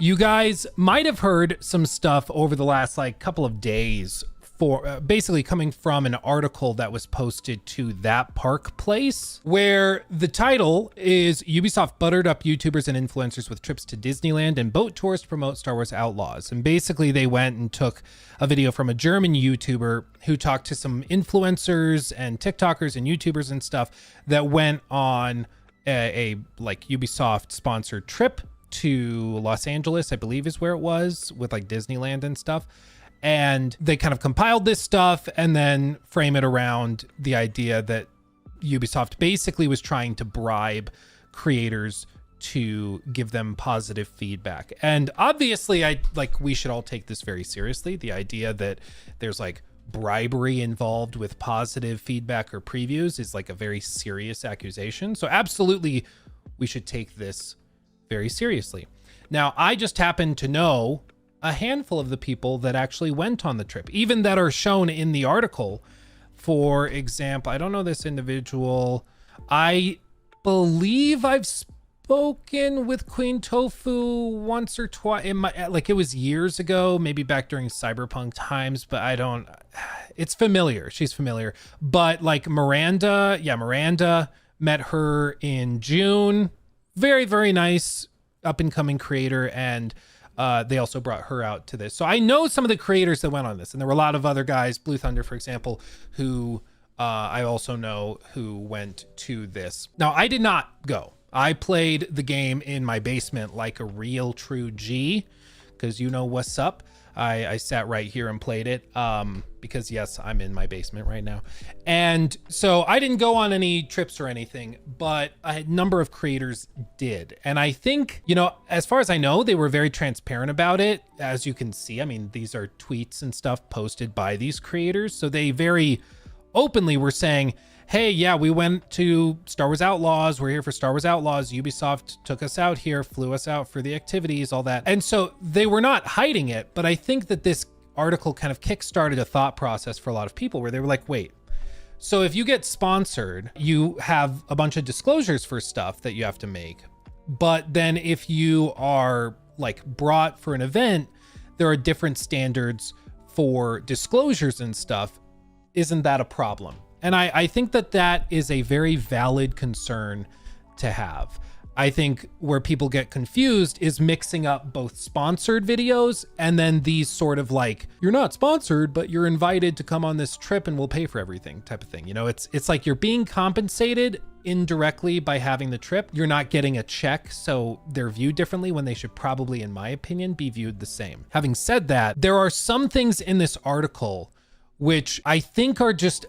You guys might have heard some stuff over the last couple of days for basically coming from an article that was posted to That Park Place, where the title is Ubisoft buttered up YouTubers and influencers with trips to Disneyland and boat tours to promote Star Wars Outlaws. And basically they went and took a video from a German YouTuber who talked to some influencers and TikTokers and YouTubers and stuff that went on a Ubisoft sponsored trip to Los Angeles, I believe is where it was, with Disneyland and stuff. And they kind of compiled this stuff and then frame it around the idea that Ubisoft basically was trying to bribe creators to give them positive feedback. And obviously we should all take this very seriously. The idea that there's bribery involved with positive feedback or previews is a very serious accusation. So absolutely we should take this very seriously. Now, I just happen to know a handful of the people that actually went on the trip, even that are shown in the article. For example, I don't know this individual. I believe I've spoken with Queen Tofu once or twice. It was years ago, maybe back during Cyberpunk times, but it's familiar. She's familiar. But Miranda, met her in June. Very, very nice up and coming creator. And they also brought her out to this. So I know some of the creators that went on this, and there were a lot of other guys, Blue Thunder, for example, who I also know who went to this. Now, I did not go. I played the game in my basement like a real true G, because you know what's up. I sat right here and played it because yes, I'm in my basement right now. And so I didn't go on any trips or anything, but a number of creators did. And I think, as far as I know, they were very transparent about it. As you can see, these are tweets and stuff posted by these creators. So they very openly were saying, hey, yeah, we went to Star Wars Outlaws. We're here for Star Wars Outlaws. Ubisoft took us out here, flew us out for the activities, all that. And so they were not hiding it. But I think that this article kind of kickstarted a thought process for a lot of people where they were like, wait, so if you get sponsored, you have a bunch of disclosures for stuff that you have to make. But then if you are brought for an event, there are different standards for disclosures and stuff. Isn't that a problem? And I think that is a very valid concern to have. I think where people get confused is mixing up both sponsored videos and then these sort of you're not sponsored, but you're invited to come on this trip and we'll pay for everything type of thing. It's like you're being compensated indirectly by having the trip. You're not getting a check, so they're viewed differently when they should probably, in my opinion, be viewed the same. Having said that, there are some things in this article which I think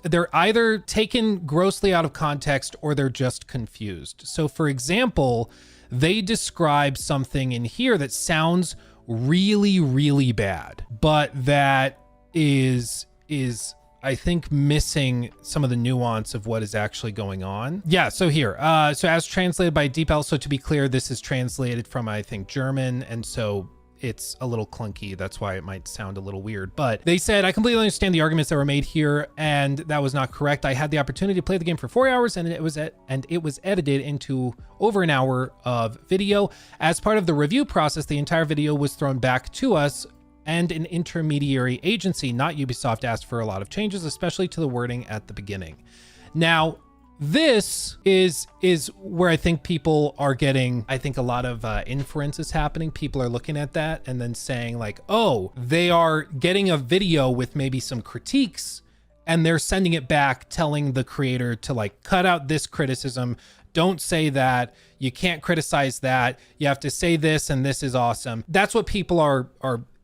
they're either taken grossly out of context or they're just confused. So for example, they describe something in here that sounds really, really bad, but that is I think missing some of the nuance of what is actually going on. Yeah, so here, so as translated by DeepL, so to be clear, this is translated from, I think, German, and so it's a little clunky. That's why it might sound a little weird. But they said, I completely understand the arguments that were made here, and that was not correct. I had the opportunity to play the game for 4 hours, and it was edited into over an hour of video. As part of the review process, the entire video was thrown back to us, and an intermediary agency, not Ubisoft, asked for a lot of changes, especially to the wording at the beginning. Now, this is where I think people are getting, I think a lot of inference is happening. People are looking at that and then saying oh, they are getting a video with maybe some critiques and they're sending it back, telling the creator to cut out this criticism. Don't say that. You can't criticize that. You have to say this, and this is awesome. That's what people are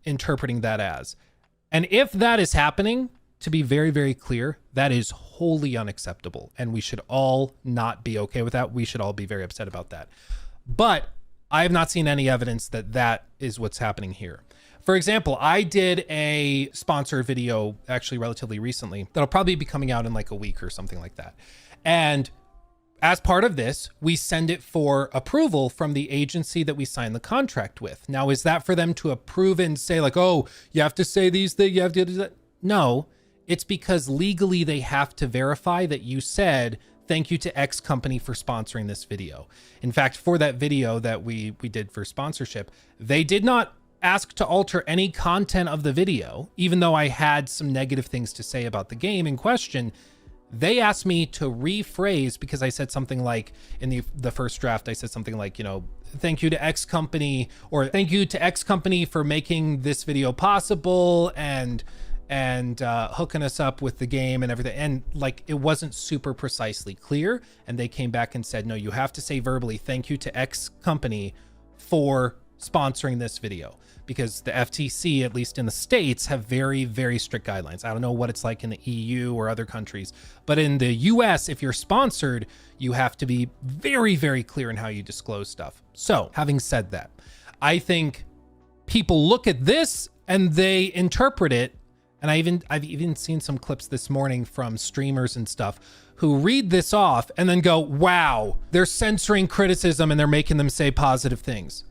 interpreting that as. And if that is happening, to be very, very clear, that is wholly unacceptable, and we should all not be okay with that. We should all be very upset about that. But I have not seen any evidence that that is what's happening here. For example, I did a sponsored video actually relatively recently that'll probably be coming out in a week or something like that. And as part of this, we send it for approval from the agency that we signed the contract with. Now, is that for them to approve and say oh, you have to say these things, you have to do that? No. It's because legally they have to verify that you said thank you to X company for sponsoring this video. In fact, for that video that we did for sponsorship, they did not ask to alter any content of the video, even though I had some negative things to say about the game in question. They asked me to rephrase, because I said something like, in the first draft, I said something like, you know, thank you to X company, or thank you to X company for making this video possible and hooking us up with the game and everything. And like, it wasn't super precisely clear. And they came back and said, no, you have to say verbally, thank you to X company for sponsoring this video, because the FTC, at least in the States, have very, very strict guidelines. I don't know what it's like in the EU or other countries, but in the US, if you're sponsored, you have to be very, very clear in how you disclose stuff. So having said that, I think people look at this and they interpret it. And I've even seen some clips this morning from streamers and stuff who read this off and then go, wow, they're censoring criticism and they're making them say positive things.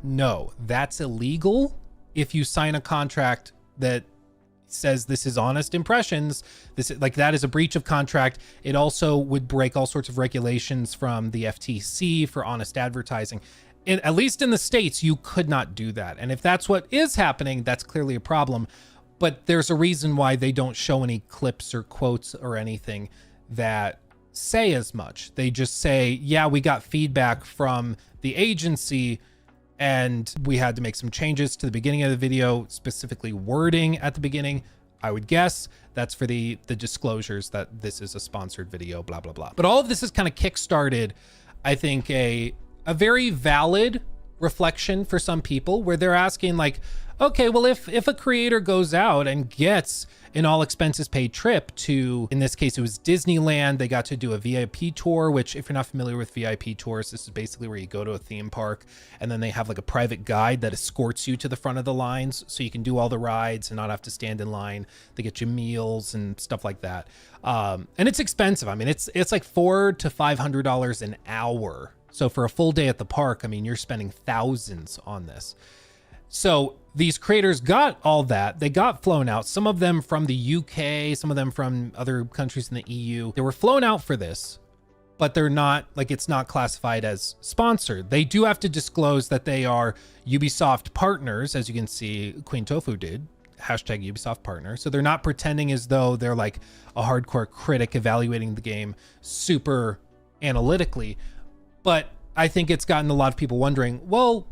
No, that's illegal. If you sign a contract that says this is honest impressions, this is like, that is a breach of contract. It also would break all sorts of regulations from the FTC for honest advertising. At least in the States, you could not do that. And if that's what is happening, that's clearly a problem. But there's a reason why they don't show any clips or quotes or anything that say as much. They just say, yeah, we got feedback from the agency and we had to make some changes to the beginning of the video, specifically wording at the beginning. I would guess that's for the disclosures that this is a sponsored video, blah, blah, blah. But all of this has kind of kickstarted, I think, a very valid reflection for some people, where they're asking like, okay, well, if a creator goes out and gets an all expenses paid trip to, in this case, it was Disneyland, they got to do a VIP tour, which if you're not familiar with VIP tours, this is basically where you go to a theme park and then they have like a private guide that escorts you to the front of the lines so you can do all the rides and not have to stand in line. They get you meals and stuff like that. And it's expensive. I mean, it's like $400 to $500 an hour. So for a full day at the park, I mean, you're spending thousands on this. So these creators got all that. They got flown out, some of them from the UK, some of them from other countries in the EU. They were flown out for this, but they're not, like, it's not classified as sponsored. They do have to disclose that they are Ubisoft partners, as you can see Queen Tofu did, hashtag Ubisoft partner. So they're not pretending as though they're like a hardcore critic evaluating the game super analytically. But I think it's gotten a lot of people wondering, well,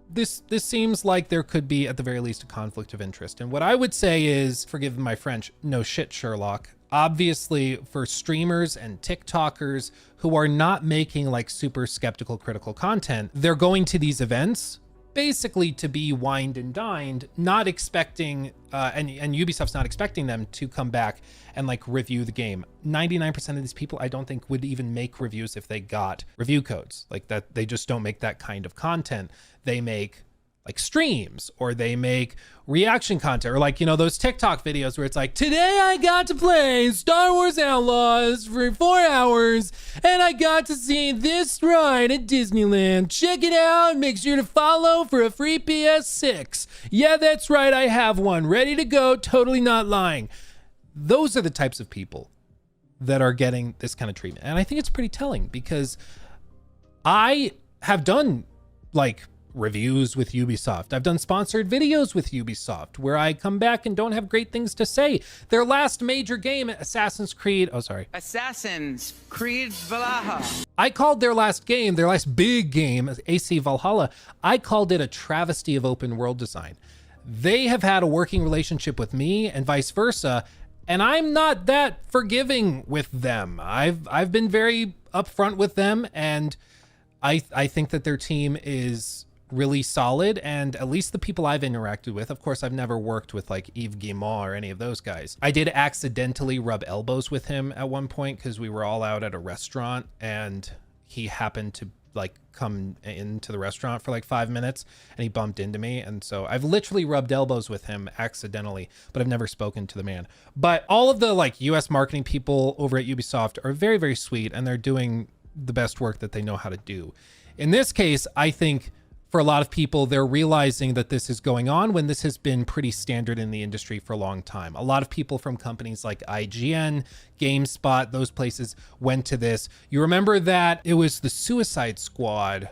this seems like there could be, at the very least, a conflict of interest. And what I would say is, forgive my French, no shit, Sherlock. Obviously, for streamers and TikTokers who are not making like super skeptical, critical content, they're going to these events basically to be wined and dined, not expecting, and Ubisoft's not expecting them to come back and like review the game. 99% of these people, I don't think would even make reviews if they got review codes like that. They just don't make that kind of content. They make like streams, or they make reaction content, or like, you know, those TikTok videos where it's like, today I got to play Star Wars Outlaws for 4 hours and I got to see this ride at Disneyland. Check it out. Make sure to follow for a free PS6. Yeah, that's right. I have one ready to go. Totally not lying. Those are the types of people that are getting this kind of treatment. And I think it's pretty telling, because I have done like reviews with Ubisoft. I've done sponsored videos with Ubisoft where I come back and don't have great things to say. Their last major game, Assassin's Creed Valhalla. I called their last game, their last big game, AC Valhalla, I called it a travesty of open world design. They have had a working relationship with me and vice versa, and I'm not that forgiving with them. I've been very upfront with them, and I think that their team is really solid, and at least the people I've interacted with, of course, I've never worked with like Yves Guillemot or any of those guys. I did accidentally rub elbows with him at one point because we were all out at a restaurant and he happened to like come into the restaurant for like 5 minutes and he bumped into me. And so I've literally rubbed elbows with him accidentally, but I've never spoken to the man. But all of the like US marketing people over at Ubisoft are very, very sweet, and they're doing the best work that they know how to do. In this case, I think for a lot of people, they're realizing that this is going on when this has been pretty standard in the industry for a long time. A lot of people from companies like IGN, GameSpot, those places went to this. You remember that it was the Suicide Squad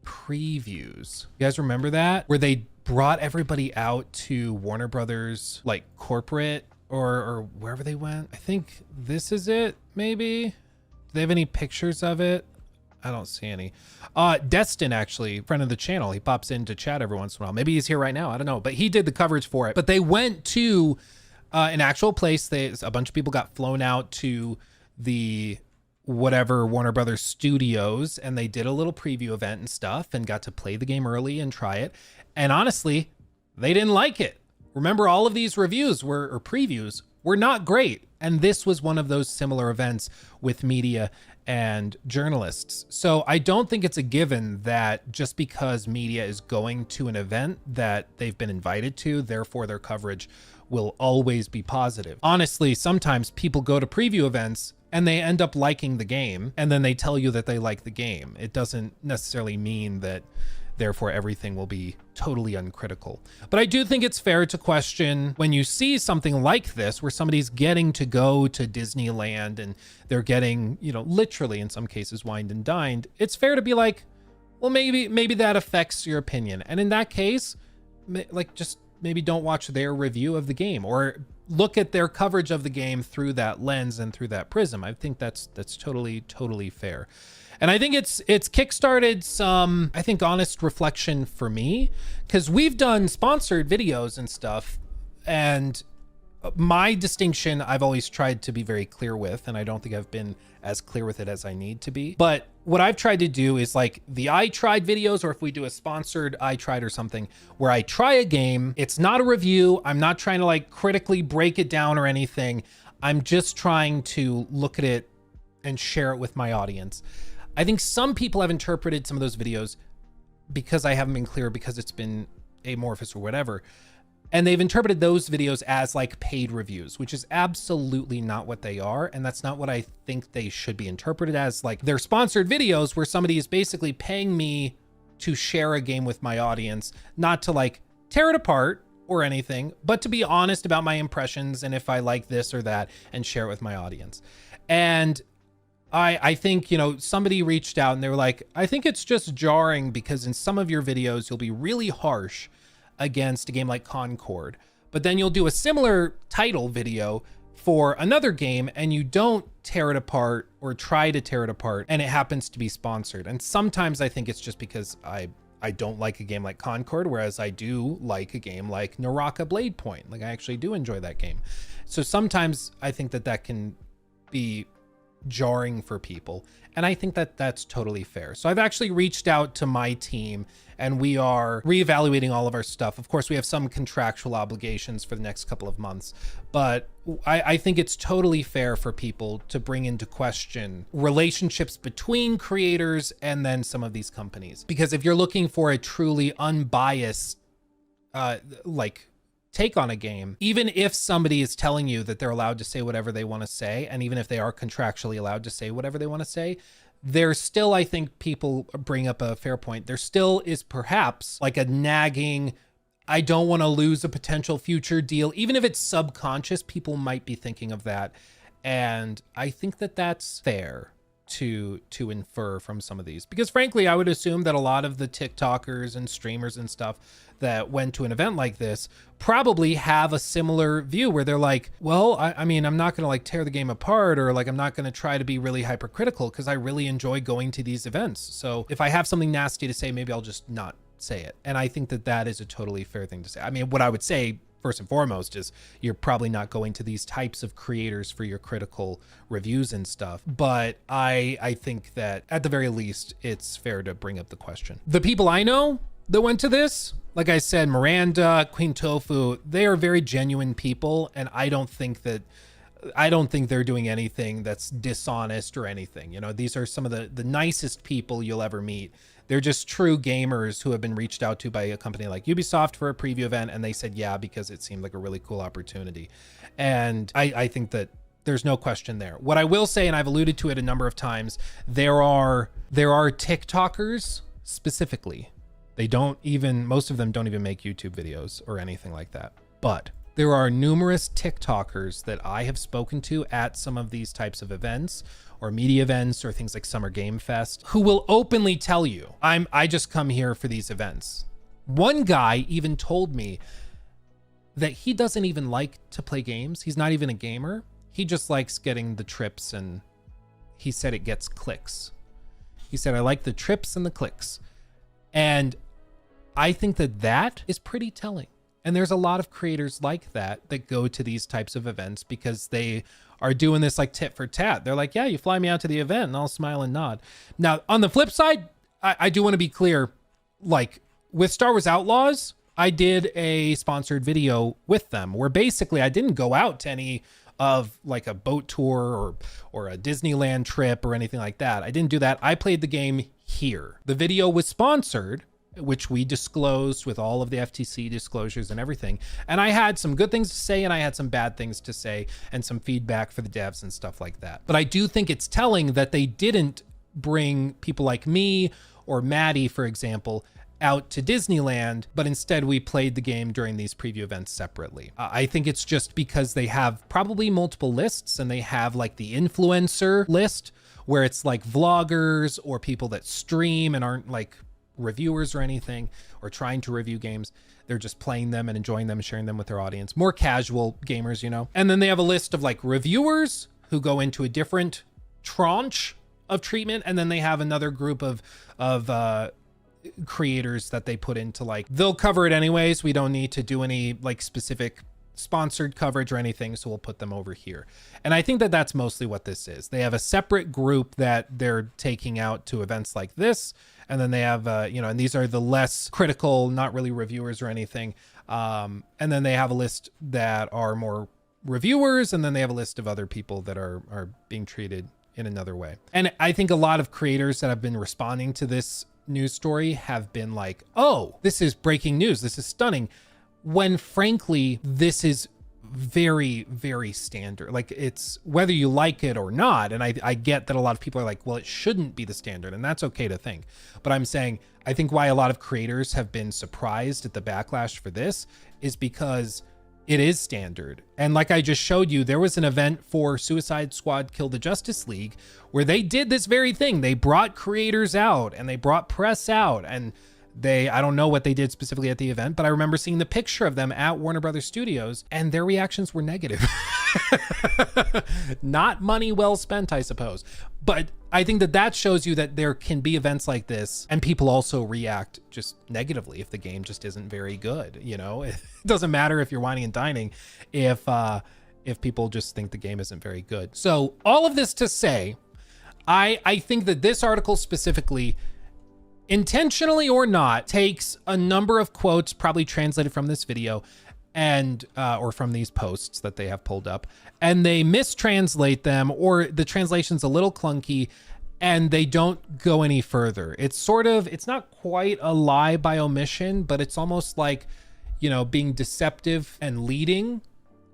previews. You guys remember that? Where they brought everybody out to Warner Brothers, like corporate or wherever they went. I think this is it, maybe. Do they have any pictures of it? I don't see any. Destin, actually, friend of the channel, he pops in to chat every once in a while. Maybe he's here right now. I don't know. But he did the coverage for it. But they went to an actual place. A bunch of people got flown out to the whatever Warner Brothers studios, and they did a little preview event and stuff and got to play the game early and try it. And honestly, they didn't like it. Remember, all of these reviews or previews were not great. And this was one of those similar events with media and journalists. So I don't think it's a given that just because media is going to an event that they've been invited to, therefore their coverage will always be positive. Honestly, sometimes people go to preview events and they end up liking the game, and then they tell you that they like the game. It doesn't necessarily mean that therefore everything will be totally uncritical. But I do think it's fair to question when you see something like this, where somebody's getting to go to Disneyland and they're getting, you know, literally in some cases wined and dined. It's fair to be like, well, maybe that affects your opinion. And in that case, like, just maybe don't watch their review of the game, or look at their coverage of the game through that lens and through that prism. I think that's totally fair. And I think it's kickstarted some, I think, honest reflection for me, because we've done sponsored videos and stuff, and my distinction I've always tried to be very clear with, and I don't think I've been as clear with it as I need to be. But what I've tried to do is like the I tried videos, or if we do a sponsored I tried or something where I try a game, it's not a review. I'm not trying to like critically break it down or anything. I'm just trying to look at it and share it with my audience. I think some people have interpreted some of those videos, because I haven't been clear, because it's been amorphous or whatever, and they've interpreted those videos as like paid reviews, which is absolutely not what they are. And that's not what I think they should be interpreted as. Like, they're sponsored videos where somebody is basically paying me to share a game with my audience, not to like tear it apart or anything, but to be honest about my impressions and if I like this or that, and share it with my audience. And I think, you know, somebody reached out and they were like, I think it's just jarring because in some of your videos, you'll be really harsh against a game like Concord, but then you'll do a similar title video for another game and you don't tear it apart or try to tear it apart, and it happens to be sponsored. And sometimes I think it's just because I don't like a game like Concord, whereas I do like a game like Naraka Blade Point. Like, I actually do enjoy that game. So sometimes I think that can be jarring for people, and I think that that's totally fair. So I've actually reached out to my team, and we are reevaluating all of our stuff. Of course, we have some contractual obligations for the next couple of months, but I think it's totally fair for people to bring into question relationships between creators and then some of these companies. Because if you're looking for a truly unbiased like take on a game, even if somebody is telling you that they're allowed to say whatever they want to say, and even if they are contractually allowed to say whatever they want to say, there's still, I think people bring up a fair point, there still is perhaps like a nagging, I don't want to lose a potential future deal. Even if it's subconscious, people might be thinking of that. And I think that that's fair to infer from some of these, because frankly, I would assume that a lot of the TikTokers and streamers and stuff that went to an event like this probably have a similar view where they're like, well, I mean, I'm not going to like tear the game apart, or like, I'm not going to try to be really hypercritical because I really enjoy going to these events. So if I have something nasty to say, maybe I'll just not say it. And I think that that is a totally fair thing to say. I mean, what I would say first and foremost is you're probably not going to these types of creators for your critical reviews and stuff. But I think that at the very least, it's fair to bring up the question. The people I know that went to this, like I said, Miranda, Queen Tofu, they are very genuine people. And I don't think they're doing anything that's dishonest or anything. You know, these are some of the nicest people you'll ever meet. They're just true gamers who have been reached out to by a company like Ubisoft for a preview event, and they said yeah because it seemed like a really cool opportunity. And I think that there's no question there. What I will say, and I've alluded to it a number of times, there are TikTokers specifically They don't even, most of them don't even make YouTube videos or anything like that. But there are numerous TikTokers that I have spoken to at some of these types of events or media events or things like Summer Game Fest who will openly tell you, I just come here for these events. One guy even told me that he doesn't even like to play games. He's not even a gamer. He just likes getting the trips, and he said it gets clicks. He said, I like the trips and the clicks. And I think that that is pretty telling. And there's a lot of creators like that that go to these types of events because they are doing this like tit for tat. They're like, yeah, you fly me out to the event and I'll smile and nod. Now, on the flip side, I do want to be clear, like with Star Wars Outlaws, I did a sponsored video with them where basically I didn't go out to any of like a boat tour or a Disneyland trip or anything like that. I didn't do that. I played the game here. The video was sponsored, which we disclosed with all of the FTC disclosures and everything. And I had some good things to say and I had some bad things to say and some feedback for the devs and stuff like that. But I do think it's telling that they didn't bring people like me or Maddie, for example, out to Disneyland, but instead we played the game during these preview events separately. I think it's just because they have probably multiple lists and they have like the influencer list where it's like vloggers or people that stream and aren't like reviewers or anything or trying to review games. They're just playing them and enjoying them and sharing them with their audience. More casual gamers, you know? And then they have a list of like reviewers who go into a different tranche of treatment. And then they have another group of creators that they put into like, they'll cover it anyways. We don't need to do any like specific sponsored coverage or anything, so we'll put them over here. And I think that that's mostly what this is. They have a separate group that they're taking out to events like this, and then they have and these are the less critical, not really reviewers or anything, and then they have a list that are more reviewers, and then they have a list of other people that are being treated in another way. And I think a lot of creators that have been responding to this news story have been like, oh, this is breaking news, this is stunning, when frankly this is very, very standard. Like, it's whether you like it or not, and I get that a lot of people are like, well, it shouldn't be the standard, and that's okay to think, but I'm saying I think why a lot of creators have been surprised at the backlash for this is because it is standard. And like I just showed you, there was an event for Suicide Squad Kill the Justice League where they did this very thing. They brought creators out and they brought press out, and I don't know what they did specifically at the event, but I remember seeing the picture of them at Warner Brothers Studios and their reactions were negative. Not money well spent, I suppose. But I think that shows you that there can be events like this and people also react just negatively if the game just isn't very good. You know, it doesn't matter if you're whining and dining if people just think the game isn't very good. So all of this to say, I think that this article specifically, intentionally or not, takes a number of quotes probably translated from this video and or from these posts that they have pulled up, and they mistranslate them, or the translation's a little clunky and they don't go any further. It's not quite a lie by omission, but it's almost like, being deceptive and leading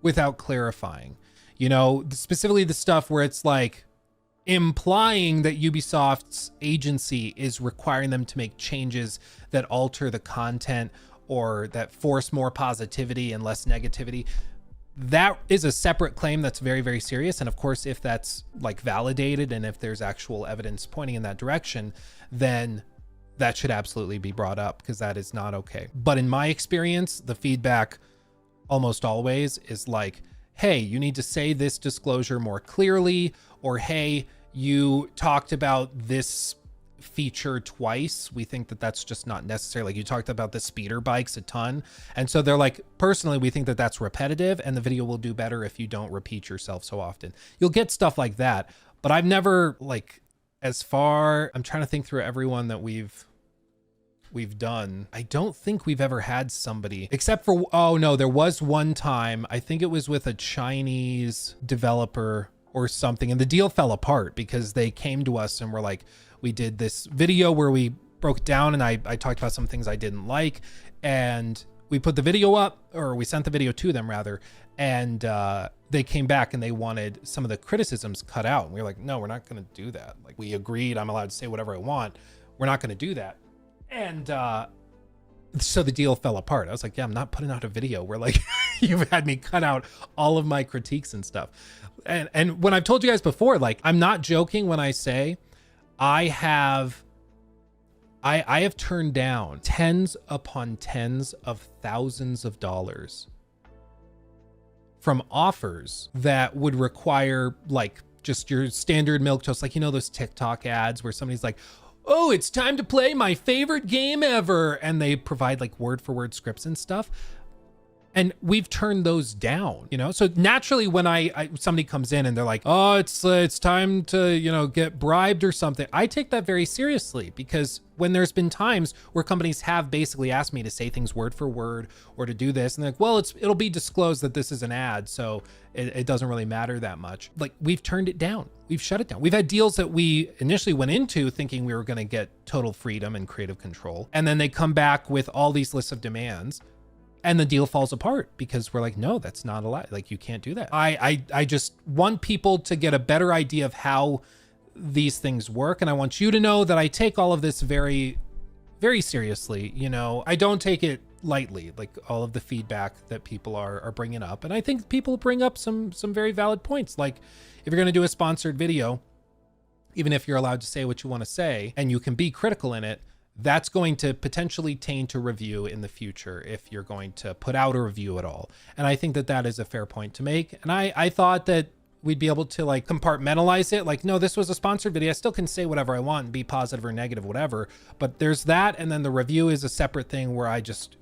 without clarifying, specifically the stuff where it's like implying that Ubisoft's agency is requiring them to make changes that alter the content or that force more positivity and less negativity. That is a separate claim that's very, very serious. And of course, if that's like validated and if there's actual evidence pointing in that direction, then that should absolutely be brought up, because that is not okay. But in my experience, the feedback almost always is like, hey, you need to say this disclosure more clearly, or hey, you talked about this feature twice. We think that that's just not necessary. Like, you talked about the speeder bikes a ton. And so they're like, personally, we think that that's repetitive and the video will do better if you don't repeat yourself so often. You'll get stuff like that. But I've never, like, I'm trying to think through everyone that we've done. I don't think we've ever had somebody, except for, oh no, there was one time, I think it was with a Chinese developer or something, and the deal fell apart because they came to us and were like, we did this video where we broke down and I talked about some things I didn't like, and we put the video up, or we sent the video to them rather, and they came back and they wanted some of the criticisms cut out. And we were like, no, we're not going to do that. Like, we agreed I'm allowed to say whatever I want. We're not going to do that. And So the deal fell apart. I was like, yeah, I'm not putting out a video where like you've had me cut out all of my critiques and stuff. And when I've told you guys before, like, I'm not joking when I say I have turned down tens upon tens of thousands of dollars from offers that would require like just your standard milquetoast, like, you know, those TikTok ads where somebody's like, oh, it's time to play my favorite game ever, and they provide like word for word scripts and stuff. And we've turned those down, you know? So naturally when somebody comes in and they're like, oh, it's time to, you know, get bribed or something, I take that very seriously, because when there's been times where companies have basically asked me to say things word for word or to do this, and they're like, well, it'll be disclosed that this is an ad, so it doesn't really matter that much. Like, we've turned it down. We've shut it down. We've had deals that we initially went into thinking we were going to get total freedom and creative control, and then they come back with all these lists of demands, and the deal falls apart because we're like, no, that's not allowed. Like, you can't do that. I just want people to get a better idea of how these things work. And I want you to know that I take all of this very, very seriously. You know, I don't take it lightly, like all of the feedback that people are bringing up. And I think people bring up some very valid points. Like, if you're going to do a sponsored video, even if you're allowed to say what you want to say and you can be critical in it, that's going to potentially taint a review in the future if you're going to put out a review at all. And I think that that is a fair point to make. And I thought that we'd be able to like compartmentalize it. Like, no, this was a sponsored video. I still can say whatever I want and be positive or negative, whatever. But there's that. And then the review is a separate thing where I just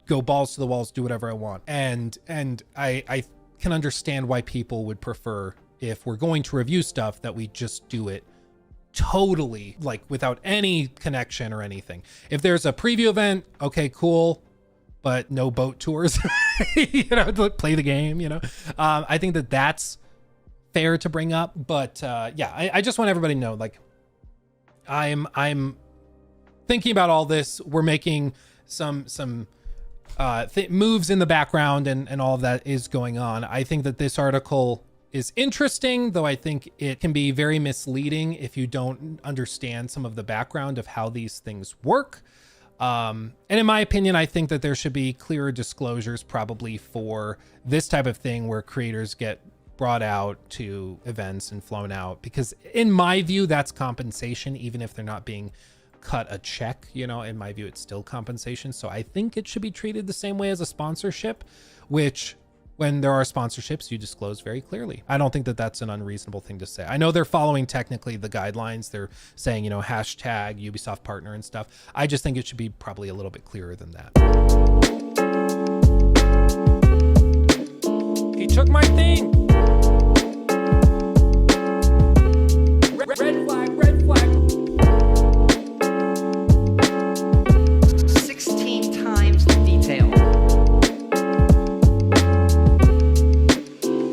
go balls to the walls, do whatever I want. And I can understand why people would prefer, if we're going to review stuff, that we just do it totally like without any connection or anything. If there's a preview event, okay, cool, but no boat tours, you know, to play the game, you know. I think that that's fair to bring up, but yeah, I just want everybody to know, like, I'm thinking about all this. We're making some moves in the background, and all of that is going on. I think that this article is interesting, though I think it can be very misleading if you don't understand some of the background of how these things work. And in my opinion, I think that there should be clearer disclosures probably for this type of thing where creators get brought out to events and flown out, because in my view, that's compensation, even if they're not being cut a check, you know. In my view, it's still compensation. So I think it should be treated the same way as a sponsorship, which, when there are sponsorships, you disclose very clearly. I don't think that that's an unreasonable thing to say. I know they're following technically the guidelines. They're saying, you know, hashtag Ubisoft partner and stuff. I just think it should be probably a little bit clearer than that.